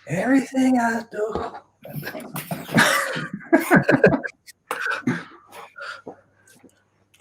Everything I do.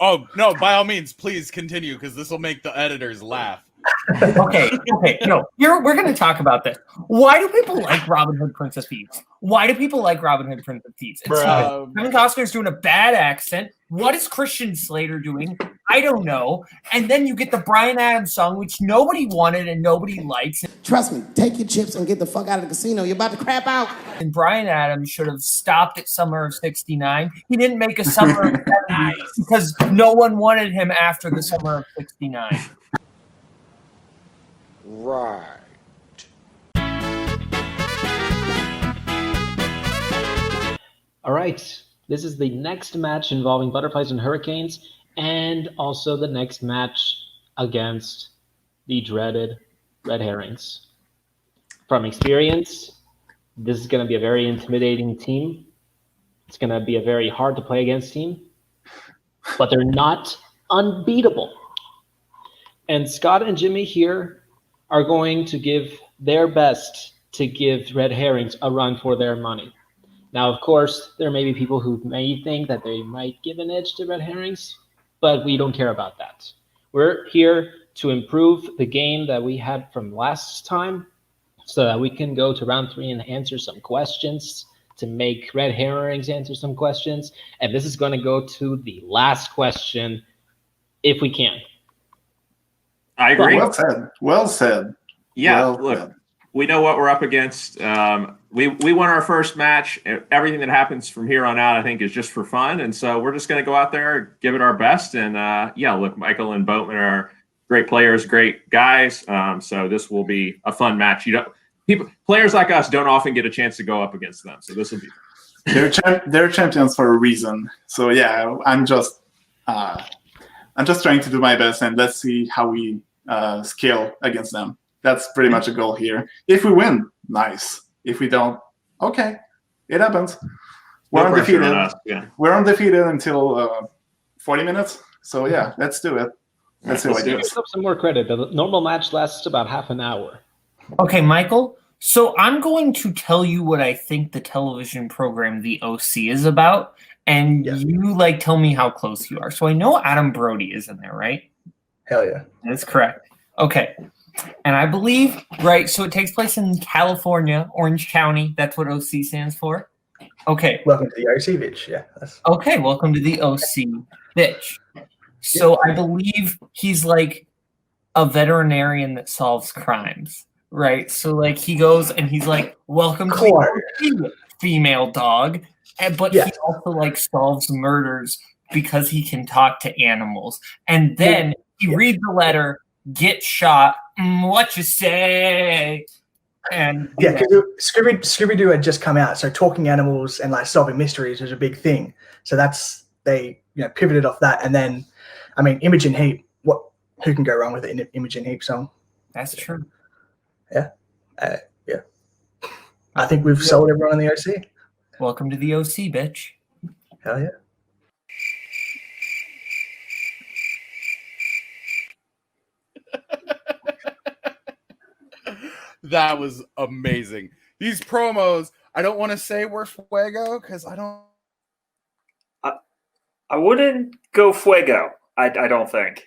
Oh, no, by all means, please continue, because this will make the editors laugh. Okay. No, we're going to talk about this. Why do people like Robin Hood, Prince of Thieves? Why do people like Robin Hood, Prince of Thieves? Kevin Costner's doing a bad accent. What is Christian Slater doing? I don't know. And then you get the Bryan Adams song, which nobody wanted and nobody likes. Trust me, take your chips and get the fuck out of the casino. You're about to crap out. And Bryan Adams should have stopped at Summer of '69. He didn't make a Summer of '70 because no one wanted him after the Summer of '69. Right. All right. This is the next match involving Butterflies and Hurricanes, and also the next match against the dreaded Red Herrings. From experience, this is going to be a very intimidating team. It's going to be a very hard to play against team, but they're not unbeatable. And Scott and Jimmy here are going to give their best to give Red Herrings a run for their money. Now, of course, there may be people who may think that they might give an edge to Red Herrings, but we don't care about that. We're here to improve the game that we had from last time so that we can go to round 3 and answer some questions, to make Red Herrings answer some questions. And this is going to go to the last question, if we can. I agree. Well said. Yeah, look, we know what we're up against. We won our first match. Everything that happens from here on out, I think, is just for fun. And so we're just going to go out there, give it our best. And, look, Michael and Boatman are great players, great guys. So this will be a fun match. Players like us don't often get a chance to go up against them. So this will be fun. They're champions for a reason. So, yeah, I'm just trying to do my best, and let's see how we scale against them. That's pretty much a goal here. If we win, nice. If we don't, okay, it happens. We're undefeated. We're undefeated until 40 minutes. So yeah, let's do it. Let's see what it is. Some more credit. The normal match lasts about half an hour. Okay, Michael. So I'm going to tell you what I think the television program The OC is about, and you tell me how close you are. So I know Adam Brody is in there, right? Hell yeah, that's correct. Okay. And I believe, right, so it takes place in California, Orange County. That's what OC stands for. Okay. Welcome to the OC, bitch. Yeah. Okay, welcome to the OC, bitch. So I believe he's like a veterinarian that solves crimes, right? So he goes and he's like, welcome to the OC, female dog. But he also solves murders because he can talk to animals. And then he reads the letter, get shot, what you say? And because Scooby-Doo had just come out, so talking animals and solving mysteries was a big thing. So they pivoted off that, and then Imogen Heap. Who can go wrong with an Imogen Heap song? That's true. Yeah, I think we've sold everyone in the OC. Welcome to the OC, bitch. Hell yeah. That was amazing. These promos, I don't want to say we're fuego because I don't. I wouldn't go fuego. I don't think.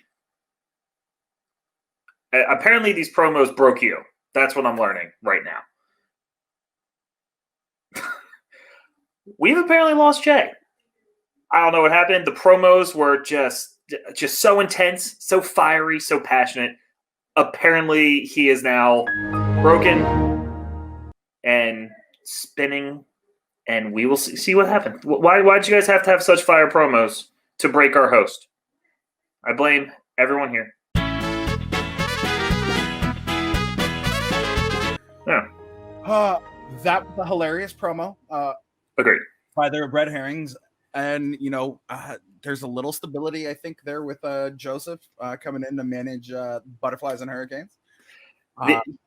Apparently, these promos broke you. That's what I'm learning right now. We've apparently lost Jay. I don't know what happened. The promos were just so intense, so fiery, so passionate. Apparently, he is now broken and spinning, and we will see what happens. Why did you guys have to have such fire promos to break our host? I blame everyone here. Yeah. That was a hilarious promo. Agreed. By the Red Herrings, and there's a little stability, I think, there with Joseph coming in to manage Butterflies and Hurricanes.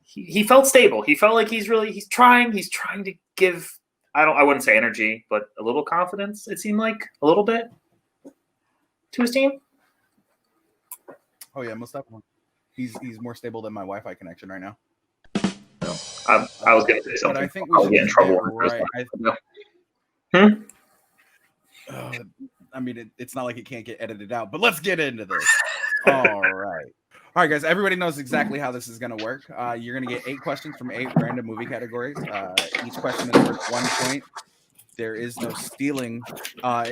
He felt stable. He felt like he's trying to give, I wouldn't say energy, but a little confidence, it seemed like, a little bit to his team. Oh yeah, most definitely. He's more stable than my Wi-Fi connection right now. I was going to say But something. I think we I'll should get in just trouble. get right. I mean, it's not like it can't get edited out, but let's get into this. All right, guys. Everybody knows exactly how this is going to work. You're going to get 8 questions from 8 random movie categories. Each question is worth 1 point. There is no stealing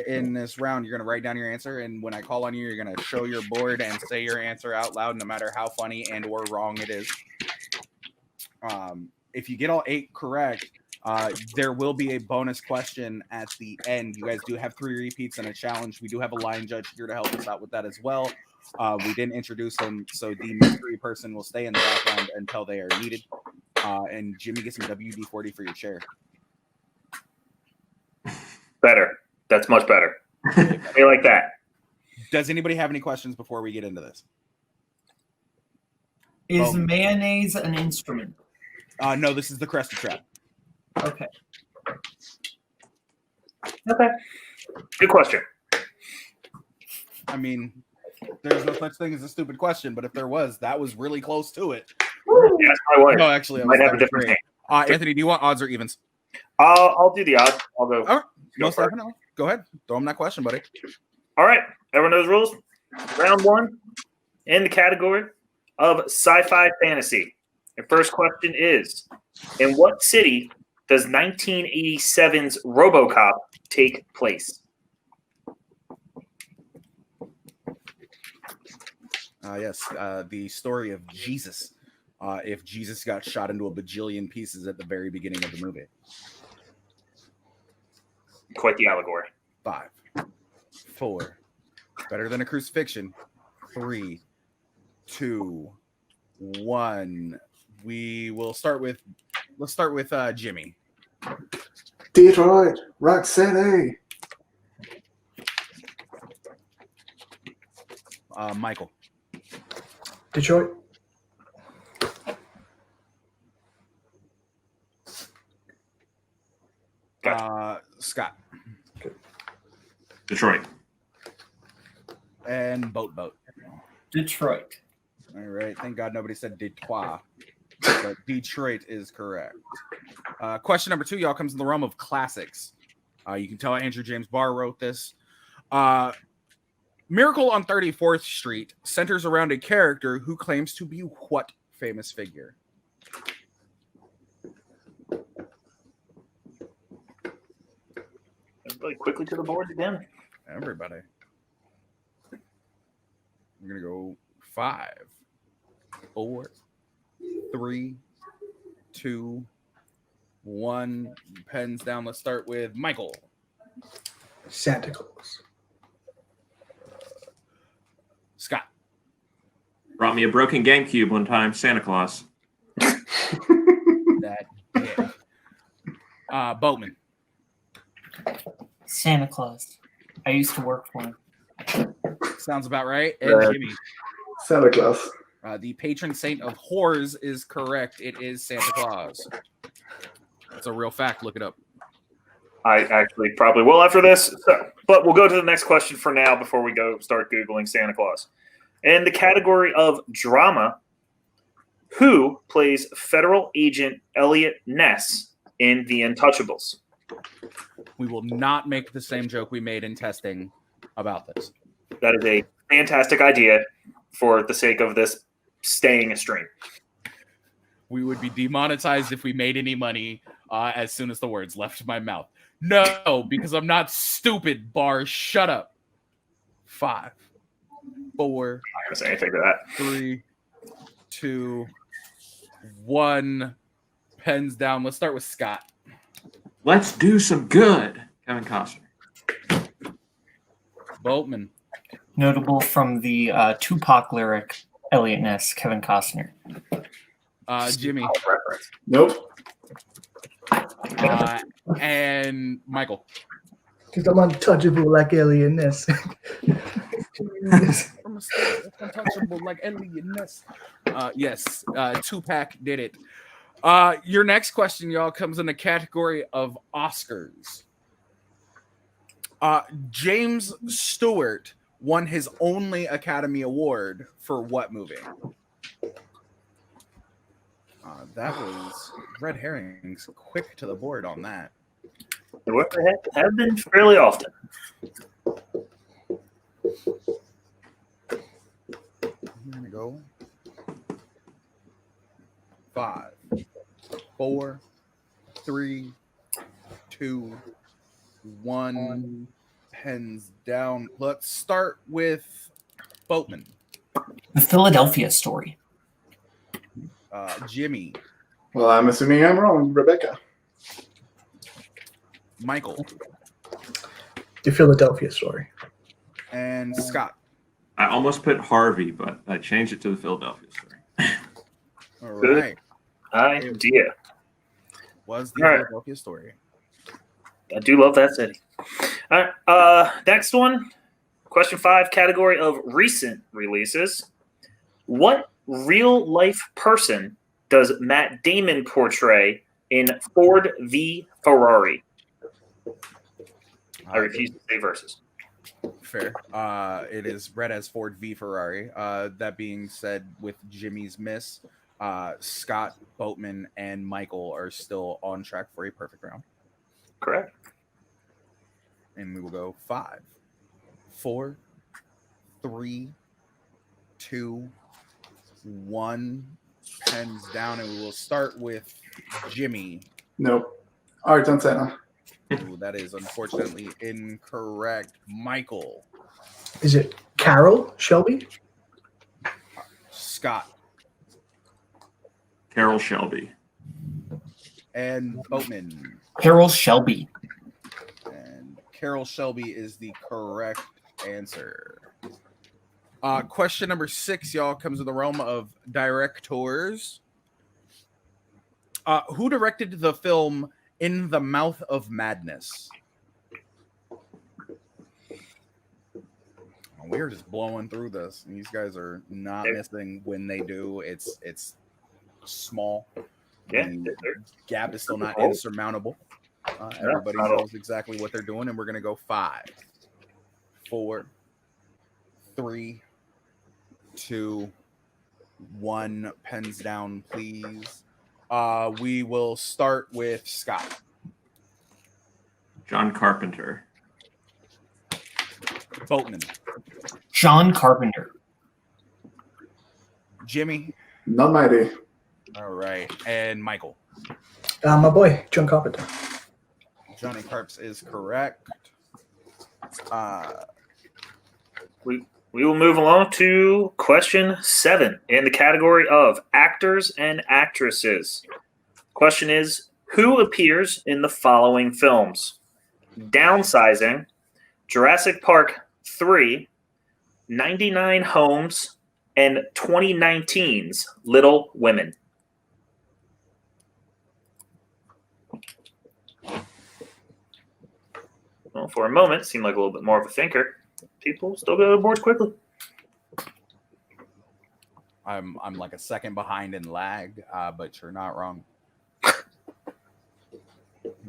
in this round. You're going to write down your answer, and when I call on you, you're going to show your board and say your answer out loud, no matter how funny and or wrong it is. If you get all 8 correct, there will be a bonus question at the end. You guys do have 3 repeats and a challenge. We do have a line judge here to help us out with that as well. We didn't introduce him, so the mystery person will stay in the background until they are needed. And Jimmy gets some WD-40 for your chair. Better. That's much better. I like that. Does anybody have any questions before we get into this? Is mayonnaise an instrument? No, this is the Krusty Trap. Okay. Okay. Good question. I mean, there's no such thing as a stupid question, but if there was, that was really close to it. Yeah, that's my wife. No, actually, Might have a different great. Anthony, do you want odds or evens? I'll do the odds. I'll go. All right. Most definitely. Go ahead. Throw him that question, buddy. All right. Everyone knows rules. Round 1 in the category of sci-fi fantasy. Your first question is, in what city does 1987's RoboCop take place? Yes, the story of Jesus. If Jesus got shot into a bajillion pieces at the very beginning of the movie. Quite the allegory. 5, 4, better than a crucifixion. 3, 2, 1. We will start with. Let's start with Jimmy. Detroit, Rock City. Michael. Detroit. Scott. Detroit. And Boat. Detroit. All right. Thank God nobody said Detroit. But Detroit is correct. Question number 2, y'all, comes in the realm of classics. You can tell Andrew James Barr wrote this. Miracle on 34th Street centers around a character who claims to be what famous figure? Everybody quickly to the board again. Everybody. We're going to go 5, 4, 3, 2, 1. Pens down. Let's start with Michael. Santa Claus. Scott. Brought me a broken GameCube one time. Santa Claus. That did. Boatman. Santa Claus. I used to work for him. Sounds about right. And Jimmy. Santa Claus. The patron saint of whores is correct. It is Santa Claus. That's a real fact. Look it up. I actually probably will after this, but we'll go to the next question for now before we go start Googling Santa Claus. In the category of drama, who plays federal agent Elliot Ness in The Untouchables? We will not make the same joke we made in testing about this. That is a fantastic idea for the sake of this staying a stream. We would be demonetized if we made any money as soon as the words left my mouth. No, because I'm not stupid, Bar. Shut up. 5, 4, I'm not going to say anything to that. 3, 2, 1. Pens down. Let's start with Scott. Let's do some good. Kevin Costner. Boatman. Notable from the Tupac lyric, Elliot Ness, Kevin Costner. Jimmy. Nope. And Michael. Because I'm untouchable like Elliot Ness. Untouchable like Elliot Ness. Yes, Tupac did it. Your next question, y'all, comes in the category of Oscars. James Stewart won his only Academy Award for what movie? That was Red Herrings quick to the board on that. They have been fairly often. I'm going to go 5, 4, 3, 2, 1. Pens down. Let's start with Boatman. The Philadelphia Story. Jimmy. Well, I'm assuming I'm wrong. Rebecca. Michael. The Philadelphia Story. And Scott. I almost put Harvey, but I changed it to the Philadelphia Story. All Good. right. Idea. Was the All right. Philadelphia Story. I do love that city. All right. Next one. Question 5, category of recent releases. What real life person does Matt Damon portray in Ford v Ferrari? I refuse to say versus. Fair. It is read as Ford v Ferrari. That being said, with Jimmy's miss, Scott, Boatman, and Michael are still on track for a perfect round. Correct. And we will go 5, 4, 3, 2, 1. Pens down, and we will start with Jimmy. Nope. Ayrton Senna. Ooh, that is unfortunately incorrect. Michael. Is it Carol Shelby? Scott. Carol Shelby. And Boatman. Carol Shelby. And Carol Shelby is the correct answer. Question number 6, y'all, comes in the realm of directors. Who directed the film In the Mouth of Madness? We're just blowing through this. These guys are not missing when they do. It's small. Yeah. The gap is still not insurmountable. Everybody knows exactly what they're doing, and we're going to go 5, 4, 3, 2, 1. Pens down, please. We will start with Scott. John Carpenter. Boatman. John Carpenter. Jimmy. Not my day. All right. And Michael. My boy, John Carpenter. Johnny Carps is correct. We will move along to question 7 in the category of actors and actresses. Question is, who appears in the following films? Downsizing, Jurassic Park 3, 99 Homes, and 2019's Little Women. Well, for a moment, it seemed like a little bit more of a thinker. People still go to the boards quickly. I'm like a second behind in lag, but you're not wrong. I'm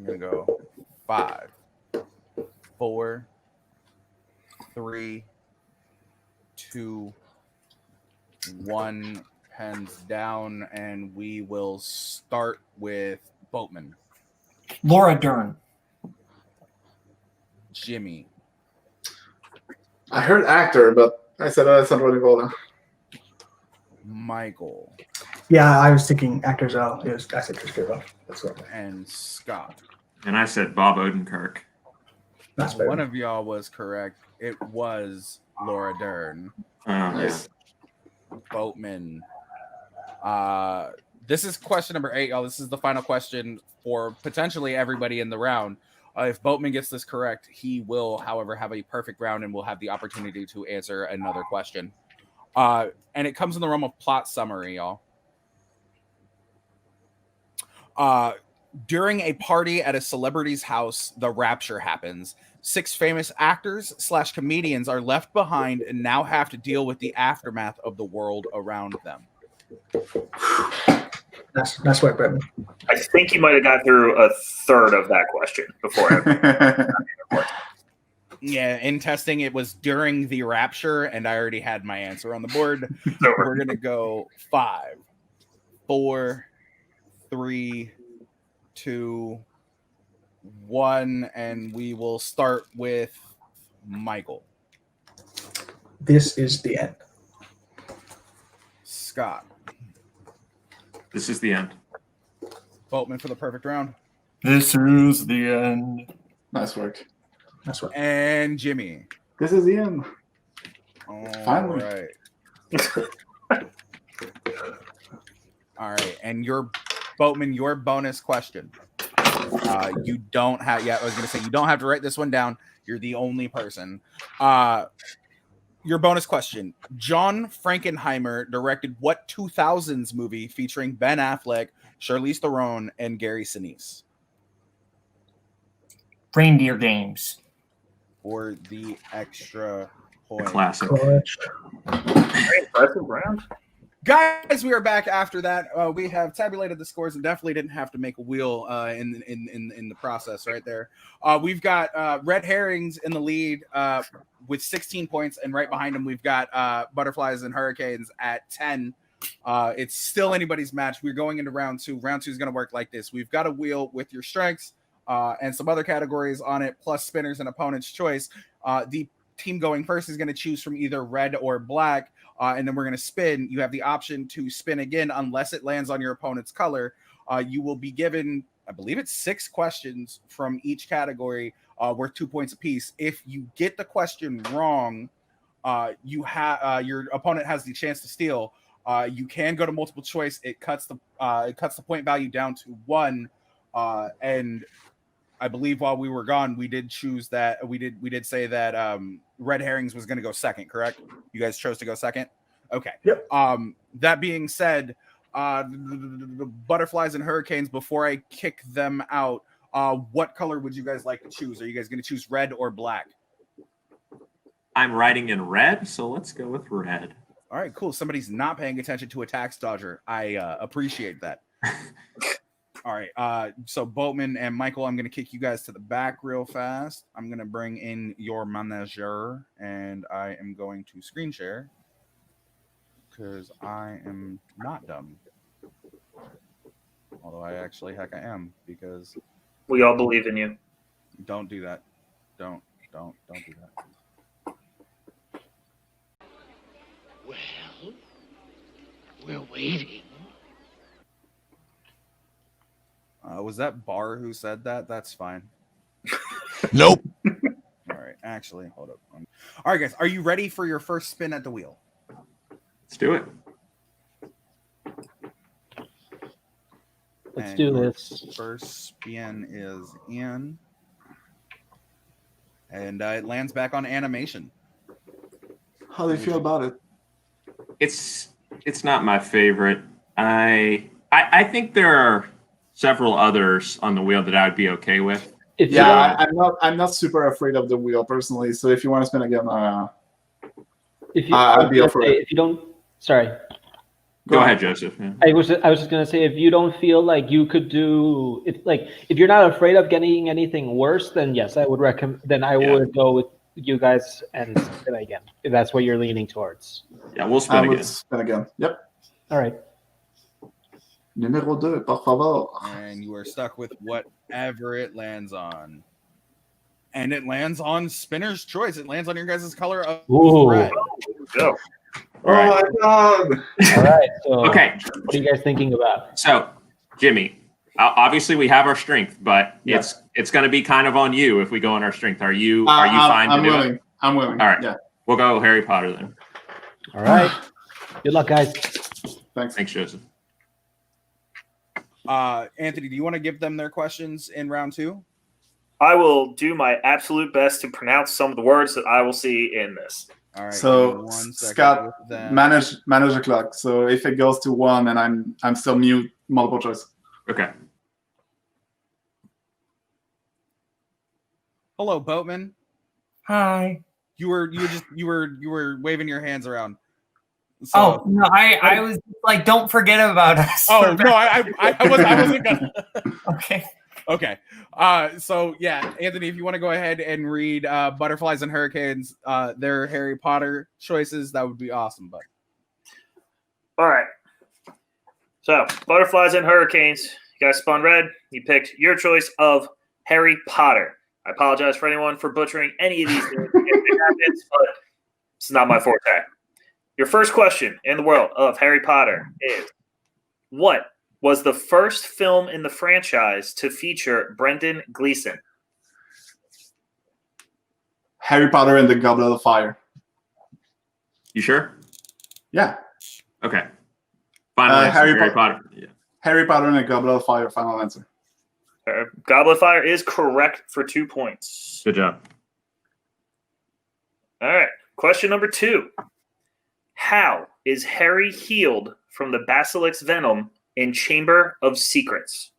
gonna go 5, 4, 3, 2, 1. Pens down, and we will start with Boatman. Laura Dern. Jimmy. I heard actor, but I said that's not what it was. Michael. Yeah, I was thinking actors. I said Chris Gabriel. That's what. And Scott. And I said Bob Odenkirk. That's better. One of y'all was correct. It was Laura Dern. Nice. Boatman. This is question number 8, y'all. This is the final question for potentially everybody in the round. If Boatman gets this correct, he will, however, have a perfect round and will have the opportunity to answer another question. And it comes in the realm of plot summary, y'all. During a party at a celebrity's house, the rapture happens. 6 famous actors / comedians are left behind and now have to deal with the aftermath of the world around them. That's right, Bretman. I think you might have got through a third of that question before. Yeah, in testing, it was during the rapture, and I already had my answer on the board. We're going to go 5, 4, 3, 2, 1, and we will start with Michael. This is the end. Scott. This is the end. Boatman for the perfect round. This is the end. Nice work. That's what. And Jimmy. This is the end. Finally. All right. And your Boatman, your bonus question. You don't have. Yeah, I was gonna say you don't have to write this one down. You're the only person. Your bonus question: John Frankenheimer directed what 2000s movie featuring Ben Affleck, Charlize Theron, and Gary Sinise? Reindeer Games. For the extra point. Classic. Very impressive round. Guys, we are back after that. We have tabulated the scores and definitely didn't have to make a wheel in the process right there. We've got Red Herrings in the lead with 16 points, and right behind them we've got Butterflies and Hurricanes at 10. It's still anybody's match. We're going into round 2. Round 2 is going to work like this. We've got a wheel with your strengths and some other categories on it, plus spinners and opponent's choice. The team going first is going to choose from either red or black. And then we're going to spin. You have the option to spin again unless it lands on your opponent's color. You will be given, I believe it's 6 questions from each category worth 2 points apiece. If you get the question wrong, your opponent has the chance to steal. You can go to multiple choice. It cuts the point value down to 1. And I believe while we were gone, we did choose that we did say that Red Herrings was going to go second, correct? You guys chose to go second? Okay. Yep. That being said, the Butterflies and Hurricanes, before I kick them out, what color would you guys like to choose? Are you guys going to choose red or black? I'm writing in red, so let's go with red. All right, cool. Somebody's not paying attention to a tax dodger. I appreciate that. All right, so Boatman and Michael, I'm going to kick you guys to the back real fast. I'm going to bring in your manager, and I am going to screen share because I am not dumb. Although I heck I am, because We all believe in you. don't do that. Don't do that. Well, we're waiting. Was that Barr who said that? That's fine. Nope. All right, actually, hold up. All right, guys, are you ready for your first spin at the wheel? Let's do it. Let's And do your this. First spin is in. And it lands back on animation. How do you feel about it? It's not my favorite. I think there are several others on the wheel that I would be okay with. If you Yeah, don't- I'm not super afraid of the wheel personally. So if you want to spin again, if you, I'd be I was up for gonna say, it. if you don't, sorry, Go ahead, Joseph. Yeah. I was just gonna say, if you don't feel like you could do, if you're not afraid of getting anything worse, then yes, I would recommend. Then I would go with you guys and spin again if that's what you're leaning towards. Yeah, we'll spin I again. would spin again. Yep. All right. Numéro 2, por favor. And you are stuck with whatever it lands on. And it lands on Spinner's choice. It lands on your guys' color of Ooh. red. Go. Oh my god! All right. So, Okay. what are you guys thinking about? So, Jimmy, obviously we have our strength, but Yeah. it's going to be kind of on you if we go on our strength. Are you fine I'm to do willing. it? I'm willing. All right. Yeah. We'll go Harry Potter then. All right. Good luck, guys. Thanks. Thanks, Joseph. Anthony, do you want to give them their questions in round 2? I will do my absolute best to pronounce some of the words that I will see in this. All right. So, give me 1 second Scott, with them. manage the clock. So if it goes to 1 and I'm still mute, multiple choice. Okay. Hello, Boatman. Hi. You were waving your hands around. Oh no, I was like, don't forget about us. Oh no, I wasn't gonna. Okay. Okay. So yeah, Anthony, if you want to go ahead and read Butterflies and Hurricanes, their Harry Potter choices, that would be awesome. But All right. So, Butterflies and Hurricanes. You guys spun red. You picked your choice of Harry Potter. I apologize for anyone for butchering any of these things. It happens, but it's not my forte. Your first question in the world of Harry Potter is, what was the first film in the franchise to feature Brendan Gleeson? Harry Potter and the Goblet of Fire. You sure? Yeah. Okay. Final answer. Harry Potter. Yeah. Harry Potter and the Goblet of Fire. Final answer. Goblet of Fire is correct for 2 points. Good job. All right. Question number 2. How is Harry healed from the Basilic's venom in Chamber of Secrets?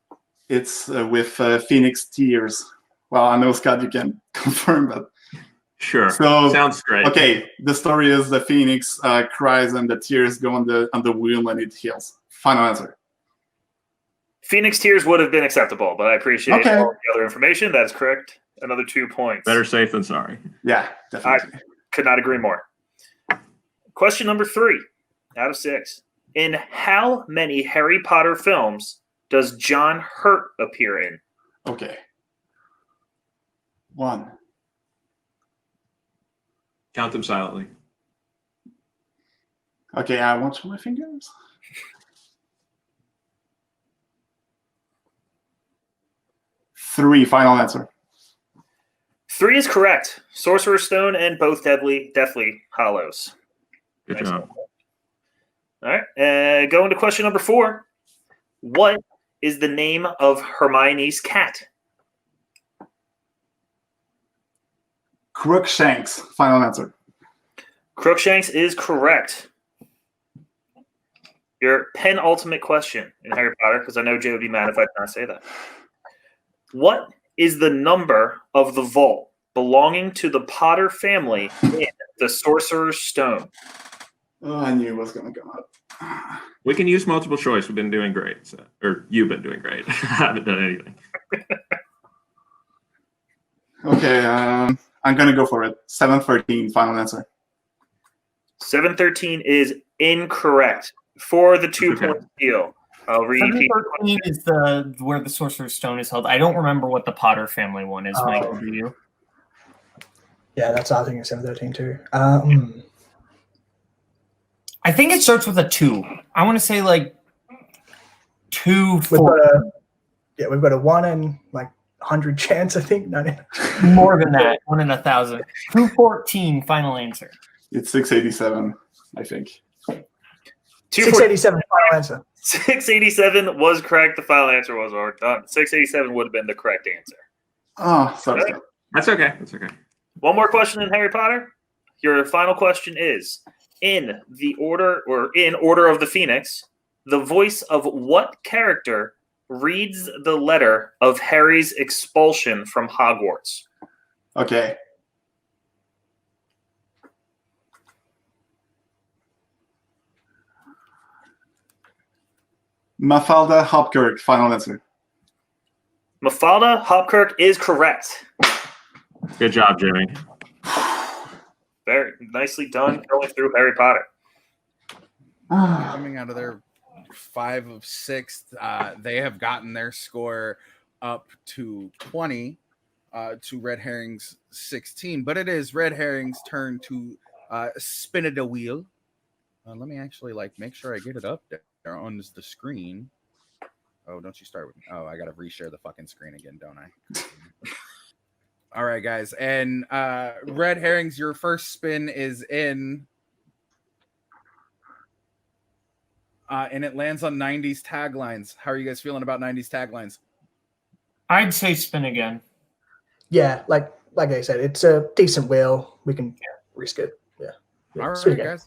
It's with Phoenix Tears. Well, I know, Scott, you can confirm that. Sure. So, sounds great. Okay, the story is the Phoenix cries and the tears go on the wheel and it heals. Final answer. Phoenix Tears would have been acceptable, but I appreciate all the other information. That is correct. Another 2 points. Better safe than sorry. Yeah, definitely. I could not agree more. Question number 3 out of 6. In how many Harry Potter films does John Hurt appear in? Okay. 1. Count them silently. Okay, I want my fingers. 3. Final answer. 3 is correct. Sorcerer's Stone and both Deathly Hollows. Good job. All right. Going to question number 4. What is the name of Hermione's cat? Crookshanks. Final answer. Crookshanks is correct. Your penultimate question in Harry Potter, because I know Jay would be mad if I did not say that. What is the number of the vault belonging to the Potter family in the Sorcerer's Stone? Oh, I knew it was going to come up. We can use multiple choice. We've been doing great. So, or you've been doing great. I haven't done anything. Okay, I'm going to go for it. 713. Final answer. 713 is incorrect for the 2-point deal. I'll repeat. 713 is where the Sorcerer's Stone is held. I don't remember what the Potter family one is. Michael, do you? Yeah, that's I think it's 713 too. I think it starts with a 2. I want to say like 2, 4. We've got a 1 in like 100 chance, I think. More than that, 1 in 1,000. 214. Final answer. It's 687, I think. 687. Final answer. 687 was correct. The final answer was done. 687 would have been the correct answer. Oh, sorry. Okay. That's okay. That's okay. One more question in Harry Potter. Your final question is, in order of the Phoenix, the voice of what character reads the letter of Harry's expulsion from Hogwarts? Okay. Mafalda Hopkirk. Final answer. Mafalda Hopkirk is correct. Good job, Jimmy. Very nicely done going through Harry Potter. Coming out of their 5 of 6, they have gotten their score up to 20 to Red Herrings 16. But it is Red Herrings' turn to spin the wheel. Let me actually make sure I get it up there on the screen. Oh, don't you start with me. Oh, I gotta reshare the fucking screen again, don't I? All right, guys. And Red Herrings, your first spin is in. And it lands on 90s taglines. How are you guys feeling about 90s taglines? I'd say spin again. Yeah, like I said, it's a decent wheel. We can risk it. Yeah. All spin right, again.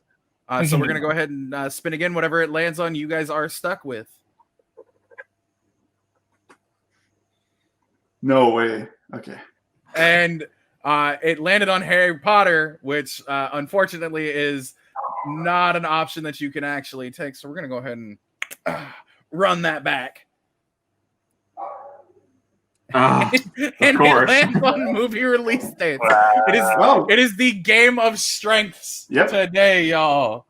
guys. So we're going to go ahead and spin again. Whatever it lands on, you guys are stuck with. No way. Okay. And it landed on Harry Potter, which unfortunately is not an option that you can actually take. So we're going to go ahead and run that back. Of And course. it lands on movie release dates. Wow. It is the game of strengths today, y'all.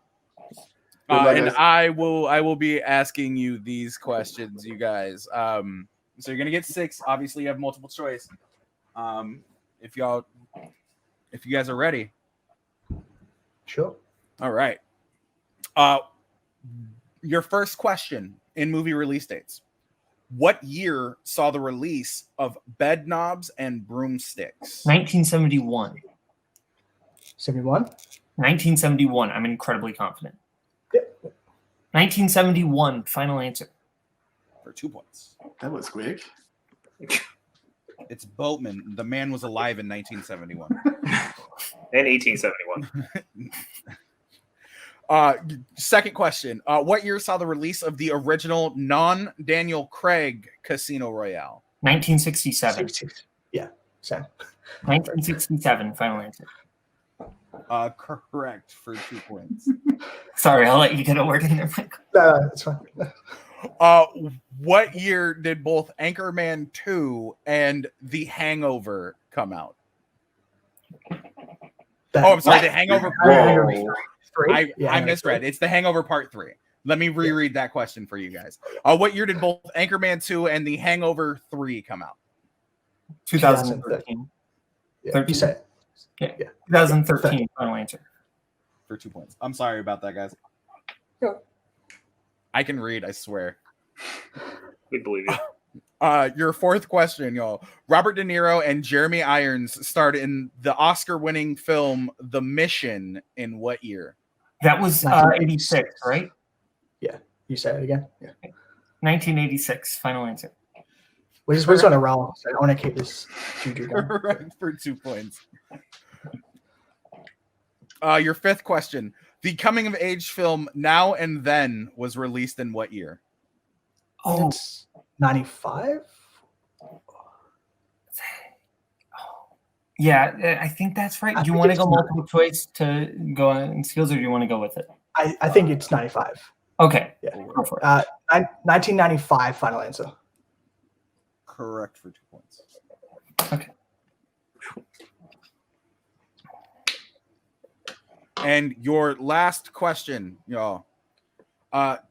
luck, And guys. I will be asking you these questions, you guys. So you're gonna get 6. Obviously, you have multiple choice. If you guys are ready. Sure. All right. Your first question in movie release dates. What year saw the release of Bed Knobs and Broomsticks? 1971. 71. 1971. I'm incredibly confident. Yep. 1971. Final answer. For 2 points. That was quick. It's Boatman. The man was alive in 1971. In 1871. Second question. What year saw the release of the original non-Daniel Craig Casino Royale? 1967. 66. Yeah, same. 1967. Final answer. Correct for 2 points. Sorry, I'll let you get a word in there, Michael. No, it's fine. What year did both Anchorman 2 and The Hangover come out? I'm sorry, The Hangover. Whoa. I misread. It's The Hangover Part 3. Let me reread that question for you guys. What year did both Anchorman 2 and The Hangover 3 come out? 2013. Yeah, you said it. Yeah. 2013. Final answer. For 2 points. I'm sorry about that, guys. Yeah. I can read, I swear. We believe you. Your fourth question, y'all. Robert De Niro and Jeremy Irons starred in the Oscar-winning film The Mission in what year? That was 86, right? Yeah. You say it again? Yeah. 1986. Final answer. We're just on a roll, so I want to keep this juju going. Correct for 2 points. Your fifth question. The coming-of-age film Now and Then was released in what year? Oh, It's 95? yeah, I think that's right. I Do you think want to it's go multiple choice to go on skills, or do you want to go with it? I think it's 95. Okay, Yeah. go for it. 1995, final answer. Correct for 2 points. Okay. And your last question, y'all.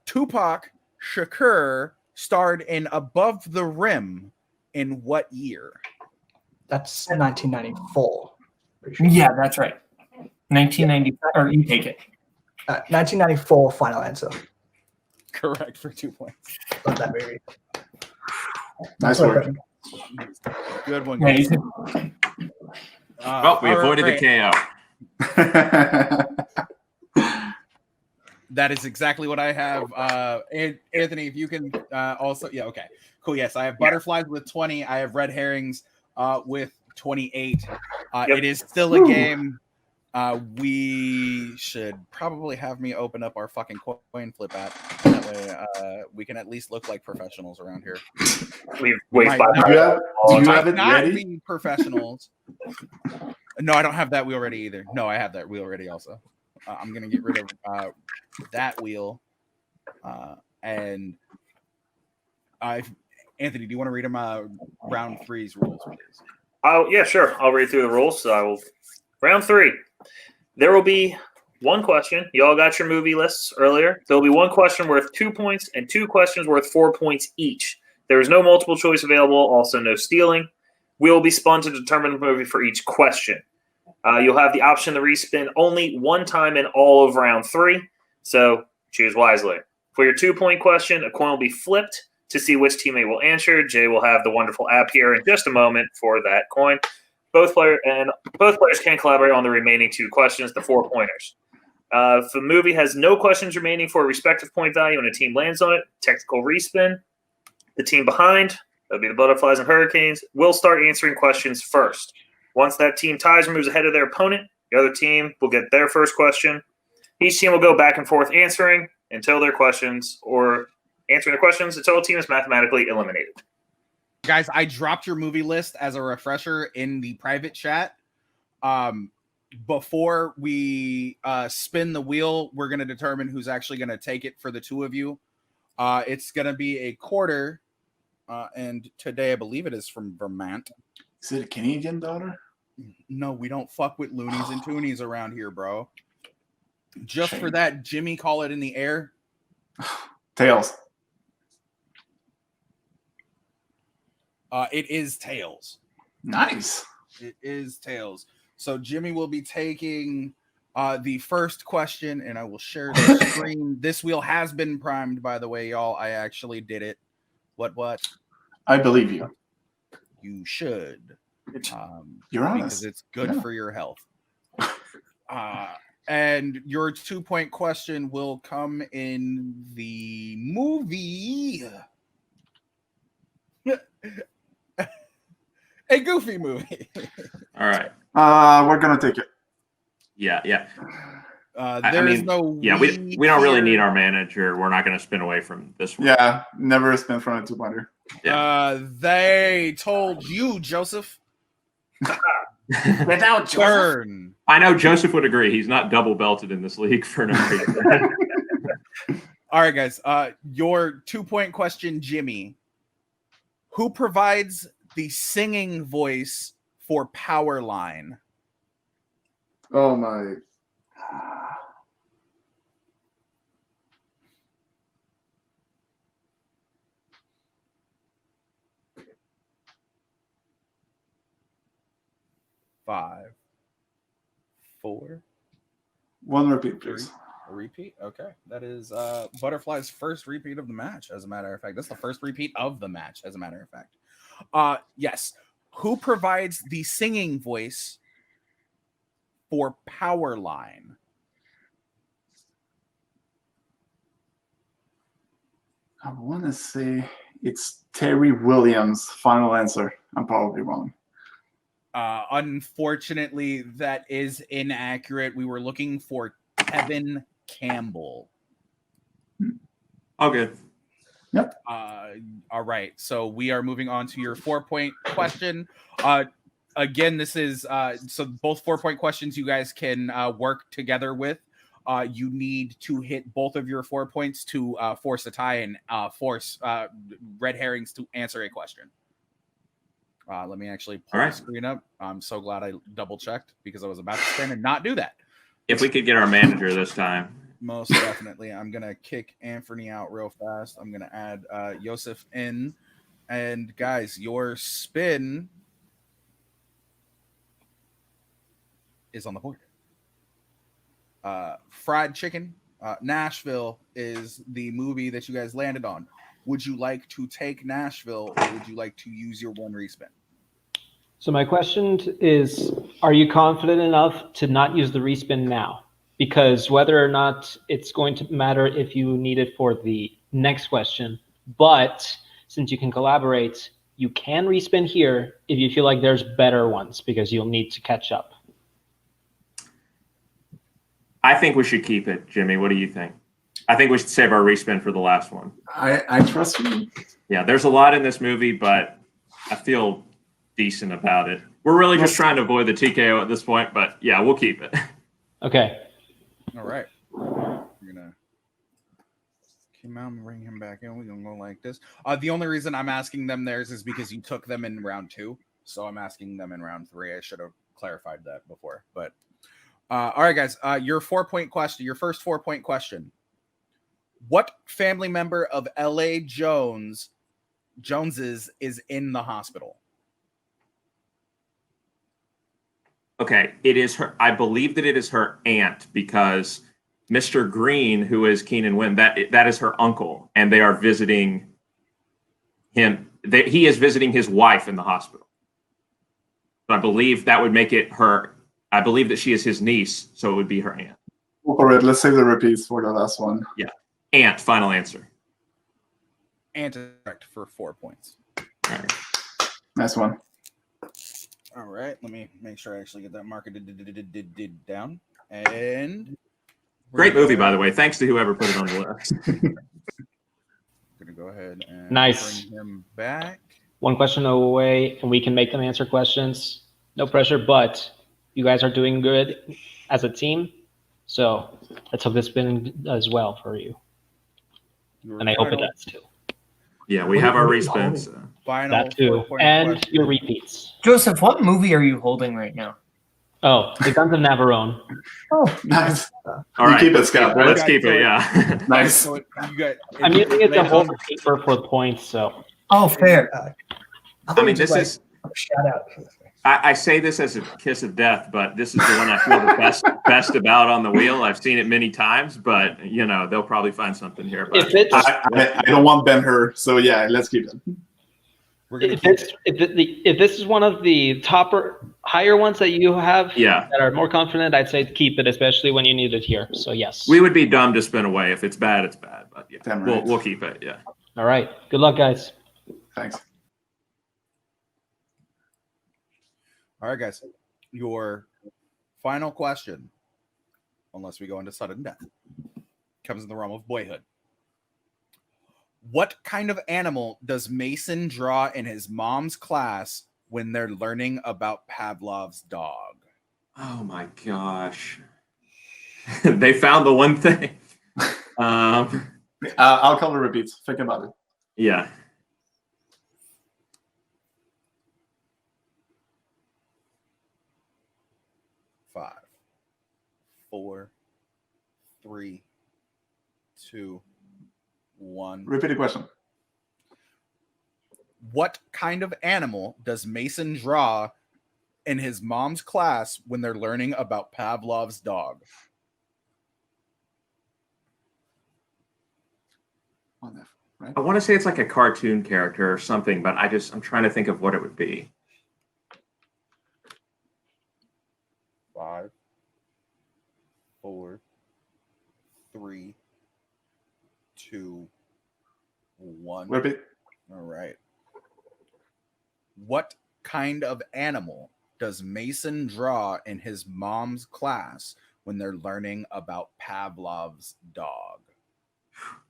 Tupac Shakur starred in Above the Rim in what year? That's 1994. Pretty sure. Yeah, that's right. 1995, or you take it. 1994, final answer. Correct for 2 points. Love that movie. Nice work. Good one, Yeah, guys. Well, we avoided the KO. That is exactly what I have. And Anthony, if you can also, yeah, okay, cool. Yes, I have butterflies with 20. I have red herrings with 28. It is still a game. We should probably have me open up our fucking coin flip app. That way, we can at least look like professionals around here. We've wasted Do you have it not ready? be professionals. No, I don't have that wheel ready either. No, I have that wheel ready also. I'm gonna get rid of that wheel. And Anthony, do you want to read him round three's rules, please? Oh, yeah, sure. I'll read through the rules. So I will. Round 3. There will be one question. You all got your movie lists earlier. There will be one question worth 2 points and 2 questions worth 4 points each. There is no multiple choice available, also no stealing. We will be spun to determine the movie for each question. You'll have the option to respin only one time in all of round 3, so choose wisely. For your 2-point question, a coin will be flipped to see which teammate will answer. Jay will have the wonderful app here in just a moment for that coin. Both players can collaborate on the remaining 2 questions, the 4-pointers. If the movie has no questions remaining for a respective point value and a team lands on it, technical respin. The team behind, that'll be the Butterflies and Hurricanes, will start answering questions first. Once that team ties or moves ahead of their opponent, the other team will get their first question. Each team will go back and forth answering until their questions until a team is mathematically eliminated. Guys, I dropped your movie list as a refresher in the private chat. Before we spin the wheel, we're going to determine who's actually going to take it for the 2 of you. It's going to be a quarter, and today I believe it is from Vermont. Is it a Canadian dollar? No, we don't fuck with loonies and toonies around here, bro. Just for that, Jimmy, call it in the air. Tails. It is tails. Nice. It is tails. So Jimmy will be taking the first question, and I will share the screen. This wheel has been primed, by the way, y'all. I actually did it. What? I believe you. You should. You're honest. Because it's good for your health. And your 2-point question will come in the movie. A Goofy movie. All right. We're gonna take it. Yeah. There's no. Yeah, we don't really need our manager. We're not going to spin away from this one. Yeah, never spin from a 2-pointer. Yeah. They told you, Joseph. Without Joseph. Turn. I know Joseph would agree. He's not double belted in this league for no reason. All right, guys. Your 2-point question, Jimmy. Who provides the singing voice for Powerline? Oh my. Five, 4. One repeat, please. A repeat? Okay. That is Butterfly's first repeat of the match, as a matter of fact. That's the first repeat of the match, as a matter of fact. Yes. Who provides the singing voice for Powerline? I want to say it's Terry Williams. Final answer. I'm probably wrong. Unfortunately, that is inaccurate. We were looking for Kevin Campbell. Oh, good. Yep. All right. So we are moving on to your 4-point question. Again, this is so both 4-point questions you guys can work together with. You need to hit both of your 4 points to force a tie and force Red Herrings to answer a question. Let me actually pull the screen up. I'm so glad I double checked because I was about to spin and not do that. If we could get our manager this time. Most definitely. I'm going to kick Anthony out real fast. I'm going to add Joseph in. And guys, your spin is on the board. Fried Chicken. Nashville is the movie that you guys landed on. Would you like to take Nashville or would you like to use your 1 respin? So my question is, are you confident enough to not use the respin now? Because whether or not it's going to matter if you need it for the next question, but since you can collaborate, you can respin here if you feel like there's better ones because you'll need to catch up. I think we should keep it, Jimmy. What do you think? I think we should save our respin for the last one. I trust you. Yeah, there's a lot in this movie, but I feel decent about it. We're really just trying to avoid the TKO at this point, but yeah, we'll keep it. Okay. All right. We're gonna come out and bring him back in. We're gonna go like this. The only reason I'm asking them theirs is because you took them in round 2, so I'm asking them in round 3. I should have clarified that before, but all right, guys. Your 4-point question. Your first 4-point question. What family member of L.A. Jones's is in the hospital? Okay, it is her. I believe that it is her aunt because Mr. Green, who is Keenan Wynn, that is her uncle, and they are visiting him. He is visiting his wife in the hospital. So I believe that would make it her. I believe that she is his niece, so it would be her aunt. All right, let's save the repeats for the last one. Yeah, aunt. Final answer. Aunt is correct for 4 points. All right. Nice one. All right, let me make sure I actually get that marker down. And great movie, by the way. Thanks to whoever put it on the list. Gonna go ahead and nice. Bring him back. 1 question away, and we can make them answer questions. No pressure, but you guys are doing good as a team. So let's hope this spin as well for you. And I hope it does too. Yeah, we have our respins. Final that too. And your repeats. Joseph, what movie are you holding right now? Oh, the Guns of Navarone. Oh, Nice. All You right. keep it, Scott, right? Let's keep it. Yeah. Nice. So you got. I'm using it to lands hold on- the paper for points, so. Oh, fair. I mean, this is. shout out. I say this as a kiss of death, but this is the one I feel the best about on the wheel. I've seen it many times, but they'll probably find something here. But If it's I don't want Ben-Hur, so yeah, let's keep it. We're gonna if keep this, if this is one of the higher ones that you have that are more confident, I'd say keep it, especially when you need it here. So yes. we would be dumb to spin away. If it's bad, it's bad. But yeah, Damn right. we'll keep it. Yeah. All right. Good luck, guys. Thanks. All right, guys. Your final question, unless we go into sudden death, comes in the realm of Boyhood. What kind of animal does Mason draw in his mom's class when they're learning about Pavlov's dog? Oh my gosh. They found the one thing. I'll call the repeats. Think about it. Yeah. Five, 4, 3, 2, 1. Repeat the question. What kind of animal does Mason draw in his mom's class when they're learning about Pavlov's dog? Right? I want to say it's like a cartoon character or something, but I'm trying to think of what it would be. 5, 4, 3, 2, 1. Repeat. All right. What kind of animal does Mason draw in his mom's class when they're learning about Pavlov's dog?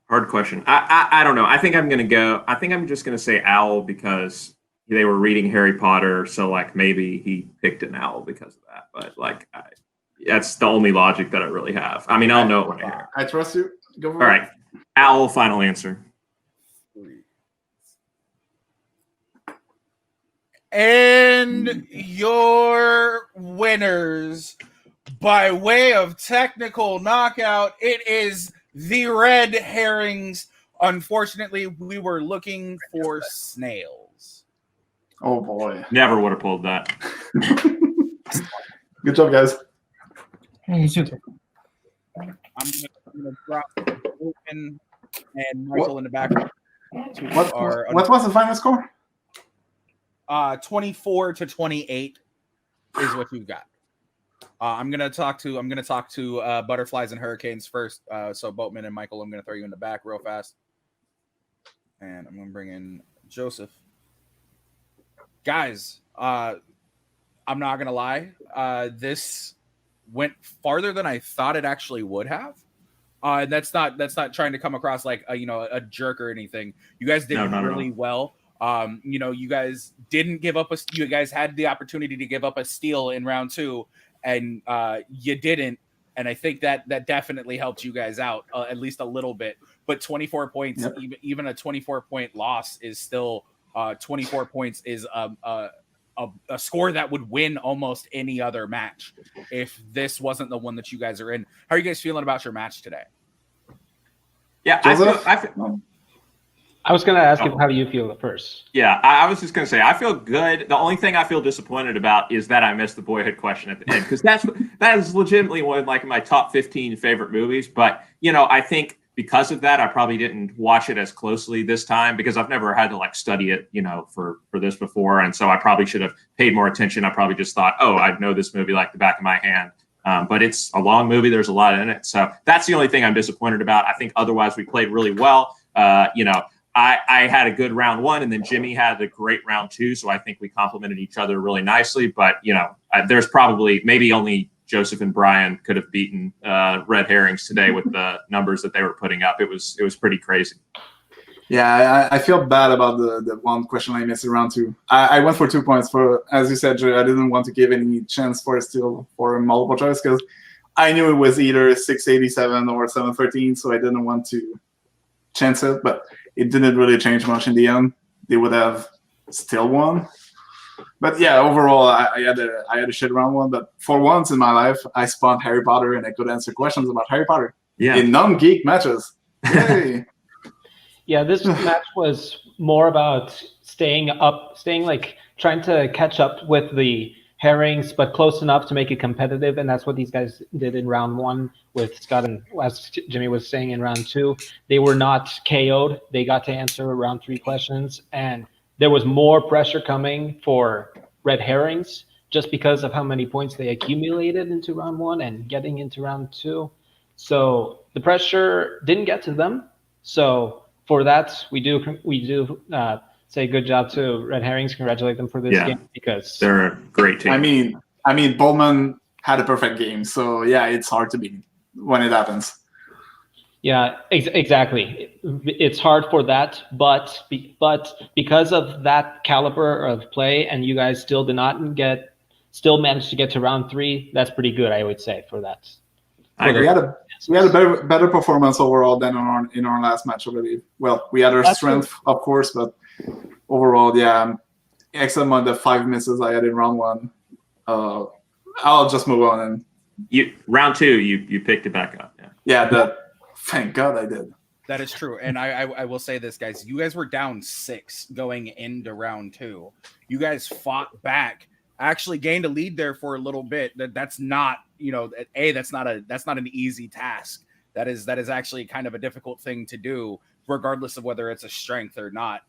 Hard question. I don't know. I think I'm just gonna say owl because they were reading Harry Potter, so like maybe he picked an owl because of that. But like that's the only logic that I really have. I mean, I'll know it when I hear it. I trust you. Go for All right. Owl, final answer. 3. And your winners by way of technical knockout, it is the Red Herrings. Unfortunately, we were looking for snails. Oh boy. Never would have pulled that. Good job, guys. Hey, you too. I'm gonna drop Boatman and Michael in the background. What was the final score? 24-28 is what you've got. I'm gonna talk to Butterflies and Hurricanes first. So Boatman and Michael, I'm gonna throw you in the back real fast, and I'm gonna bring in Joseph. Guys, I'm not gonna lie. This went farther than I thought it actually would have. And that's not trying to come across like a jerk or anything. You guys did really well. You guys didn't give up you guys had the opportunity to give up a steal in round 2, and you didn't. And I think that definitely helped you guys out at least a little bit. But 24 points, even a 24-point loss is still 24 points is a score that would win almost any other match if this wasn't the one that you guys are in. How are you guys feeling about your match today? Yeah, I was going to ask you how you feel at first. Yeah, I was just going to say, I feel good. The only thing I feel disappointed about is that I missed the Boyhood question at the end, because that is legitimately one of like my top 15 favorite movies. But, I think because of that, I probably didn't watch it as closely this time because I've never had to like study it, for this before. And so I probably should have paid more attention. I probably just thought, oh, I know this movie like the back of my hand. But it's a long movie. There's a lot in it. So that's the only thing I'm disappointed about. I think otherwise we played really well. I had a good round 1, and then Jimmy had a great round 2. So I think we complemented each other really nicely. But, there's probably maybe only Joseph and Brian could have beaten Red Herrings today with the numbers that they were putting up. It was pretty crazy. Yeah, I feel bad about the one question I missed in round 2. I went for 2 points as you said, Joe, I didn't want to give any chance for a steal for a multiple choice because I knew it was either 687 or 713, so I didn't want to chance it, but it didn't really change much in the end. They would have still won. But yeah, overall, I had a shit round one. But for once in my life, I spawned Harry Potter and I could answer questions about Harry Potter in non-geek matches. Yay! Yeah, this match was more about staying like trying to catch up with the Herrings, but close enough to make it competitive, and that's what these guys did in round one with Scott, and as Jimmy was saying in round two, they were not KO'd. They got to answer round three questions, and there was more pressure coming for Red Herrings just because of how many points they accumulated into round one and getting into round two. So the pressure didn't get to them. So for that, we do say good job to Red Herrings. Congratulate them for this game because they're a great team. I mean, Boatman had a perfect game, so yeah, it's hard to beat when it happens. Yeah, exactly. It's hard for that, but because of that caliber of play, and you guys still managed to get to round three. That's pretty good, I would say, for that. I agree. We had a better performance overall than in our last match, I believe. Well, we had our strength, of course, but overall, yeah, except on the 5 misses I had in round one, I'll just move on. And round two, you picked it back up. Yeah, thank God I did. That is true. And I will say this, guys. You guys were down 6 going into round 2. You guys fought back, actually gained a lead there for a little bit. That's not, that's not an easy task. That is actually kind of a difficult thing to do, regardless of whether it's a strength or not.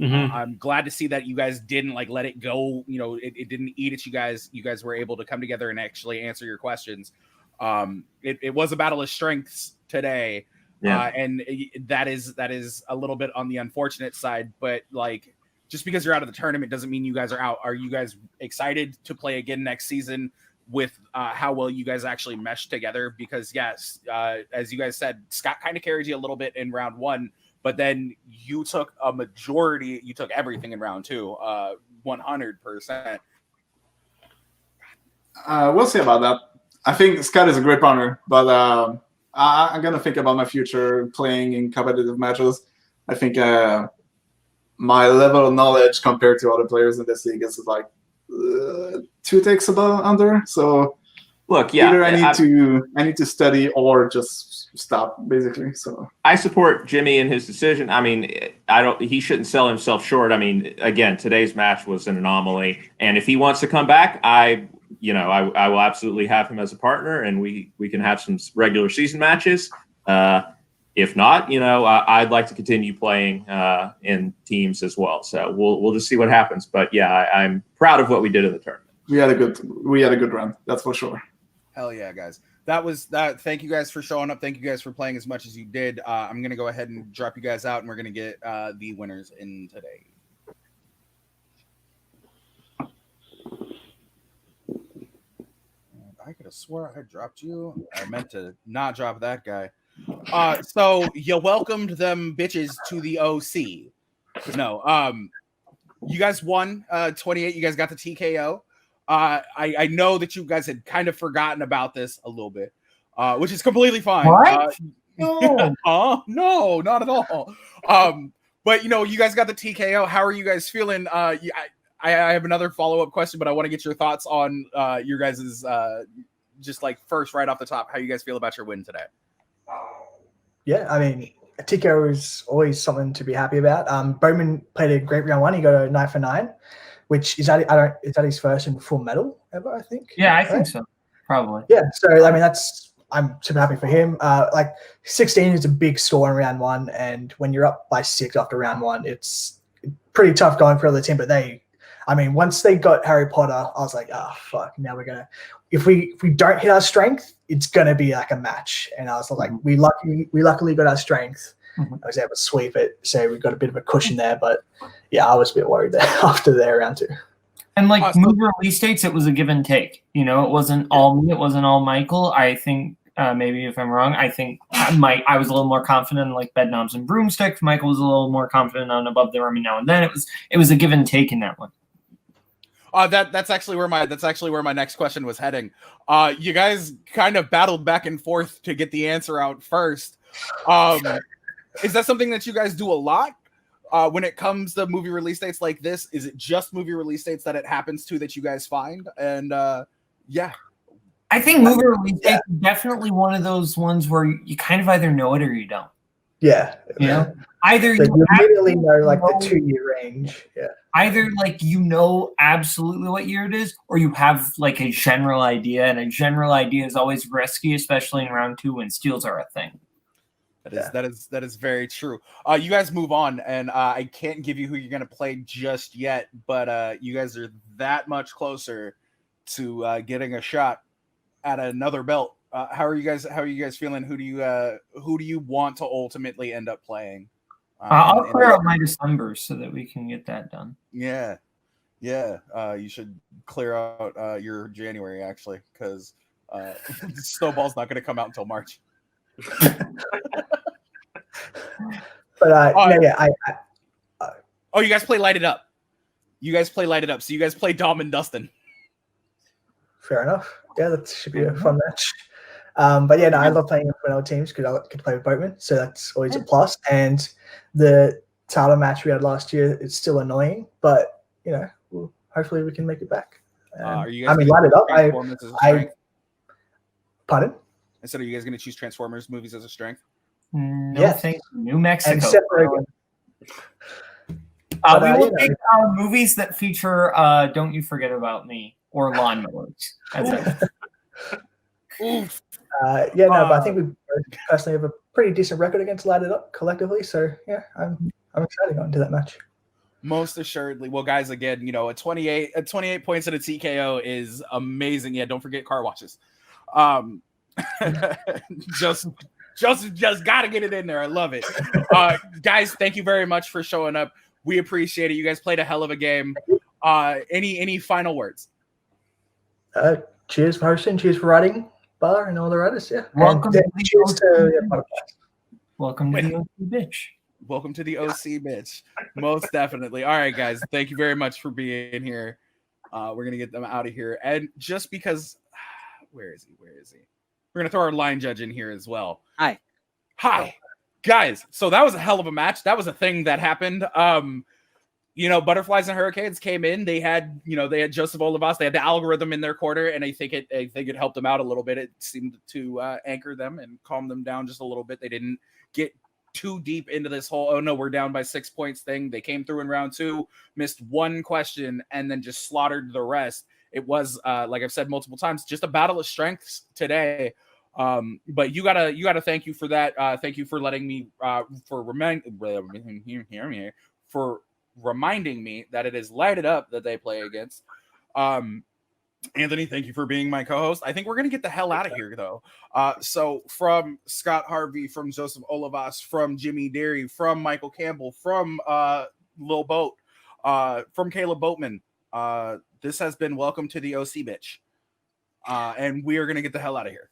Mm-hmm. I'm glad to see that you guys didn't let it go. It didn't eat at you guys. You guys were able to come together and actually answer your questions. It was a battle of strengths today. Yeah. And that is a little bit on the unfortunate side, but just because you're out of the tournament doesn't mean you guys are out. Are you guys excited to play again next season with how well you guys actually meshed together? Because yes, as you guys said, Scott kind of carried you a little bit in round 1, but then you took everything in round 2, 100%. We'll see about that. I think Scott is a great partner, but I'm going to think about my future playing in competitive matches. I think my level of knowledge compared to other players in this league is 2 ticks above under. So look, yeah, either I need to study or just stop, basically. So I support Jimmy in his decision. I mean, he shouldn't sell himself short. I mean, again, today's match was an anomaly, and if he wants to come back, I will absolutely have him as a partner, and we can have some regular season matches. If not, I'd like to continue playing in teams as well. So we'll just see what happens. But yeah, I'm proud of what we did in the tournament. We had a good run. That's for sure. Hell yeah, guys. That was that. Thank you guys for showing up. Thank you guys for playing as much as you did. I'm gonna go ahead and drop you guys out, and we're gonna get the winners in today. I could have swore I dropped you. I meant to not drop that guy. So you welcomed them bitches to the OC. No, you guys won 28. You guys got the TKO. I know that you guys had kind of forgotten about this a little bit, which is completely fine. What? No. No, not at all. But you guys got the TKO. How are you guys feeling? I have another follow-up question, but I want to get your thoughts on your guys' just first right off the top, how you guys feel about your win today. Yeah, I mean, a TKO is always something to be happy about. Boatman played a great round 1. He got a 9 for 9, which is that his first in full medal ever, I think. Yeah, I think so. Probably. Yeah, so I mean I'm super happy for him. 16 is a big score in round 1, and when you're up by 6 after round 1, it's pretty tough going for the team. But once they got Harry Potter, I was like, oh fuck, now we're gonna if we don't hit our strength, it's gonna be like a match. And I was like, we luckily got our strength. Mm-hmm. I was able to sweep it, so we got a bit of a cushion there. But yeah, I was a bit worried there after their round 2. And move release dates, it was a give and take. It wasn't all me, it wasn't all Michael. I think maybe if I'm wrong, I think I was a little more confident in bed knobs and broomsticks. Michael was a little more confident on above the army now and then. It was a give and take in that one. That's actually where my next question was heading. You guys kind of battled back and forth to get the answer out first. Is that something that you guys do a lot? when it comes to movie release dates like this, is it just movie release dates that it happens to that you guys find? And yeah, I think movie release date is definitely one of those ones where you kind of either know it or you don't. Yeah. You know, either Like, you immediately absolutely know like the know- 2-year range. Yeah. either like you know absolutely what year it is, or you have like a general idea, and a general idea is always risky, especially in round 2 when steals are a thing. That is very true. You guys move on, and I can't give you who you're gonna play just yet, but you guys are that much closer to getting a shot at another belt. How are you guys feeling? Who do you want to ultimately end up playing? I'll clear out my December so that we can get that done. Yeah. You should clear out your January actually, because Snowball's not going to come out until March. But oh, you guys play Light It Up. So you guys play Dom and Dustin. fair enough. Yeah, that should be a fun match. But yeah, no, I love playing with other teams because I get to play with Boatman, so that's always a plus. And the Tala match we had last year, it's still annoying, but you know, hopefully we can make it back. Are you guys Light It Up. Pardon? I said, are you guys going to choose Transformers movies as a strength? No, Yes. thank you. New Mexico. And separate. We will take movies that feature Don't You Forget About Me or Lawnmowers. Oof. Yeah, no, but I think we personally have a pretty decent record against Light It Up collectively. So yeah, I'm excited going into that match. Most assuredly. Well, guys, again, you know, a 28 points at a TKO is amazing. Yeah, don't forget car washes. Just gotta get it in there. I love it. Guys, thank you very much for showing up. We appreciate it. You guys played a hell of a game. Any final words? Cheers for hosting. Cheers for writing, Bar, and all the writers. Yeah. Welcome and, to cheers to Welcome to the OC bitch. Welcome to the OC bitch. Most definitely. All right, guys. Thank you very much for being here. We're gonna get them out of here. And just because where is he? We're gonna throw our line judge in here as well. Hi. Guys. So that was a hell of a match. That was a thing that happened. You know, Butterflies and Hurricanes came in. They had Joseph Olivas. They had the algorithm in their corner, and I think it helped them out a little bit. It seemed to anchor them and calm them down just a little bit. They didn't get too deep into this whole, oh no, we're down by 6 points thing. They came through in round 2, missed one question, and then just slaughtered the rest. It was, like I've said multiple times, just a battle of strengths today. But you gotta thank you for that. Thank you for letting me for reminding me that it is Light It Up that they play against. Anthony, thank you for being my co-host. I think we're gonna get the hell out of here though. So from Scott Harvey, from Joseph Olivas, from Jimmy Derry, from Michael Campbell, from Lil Boat, from Caleb Boatman, this has been Welcome to the OC Bitch. And we are gonna get the hell out of here.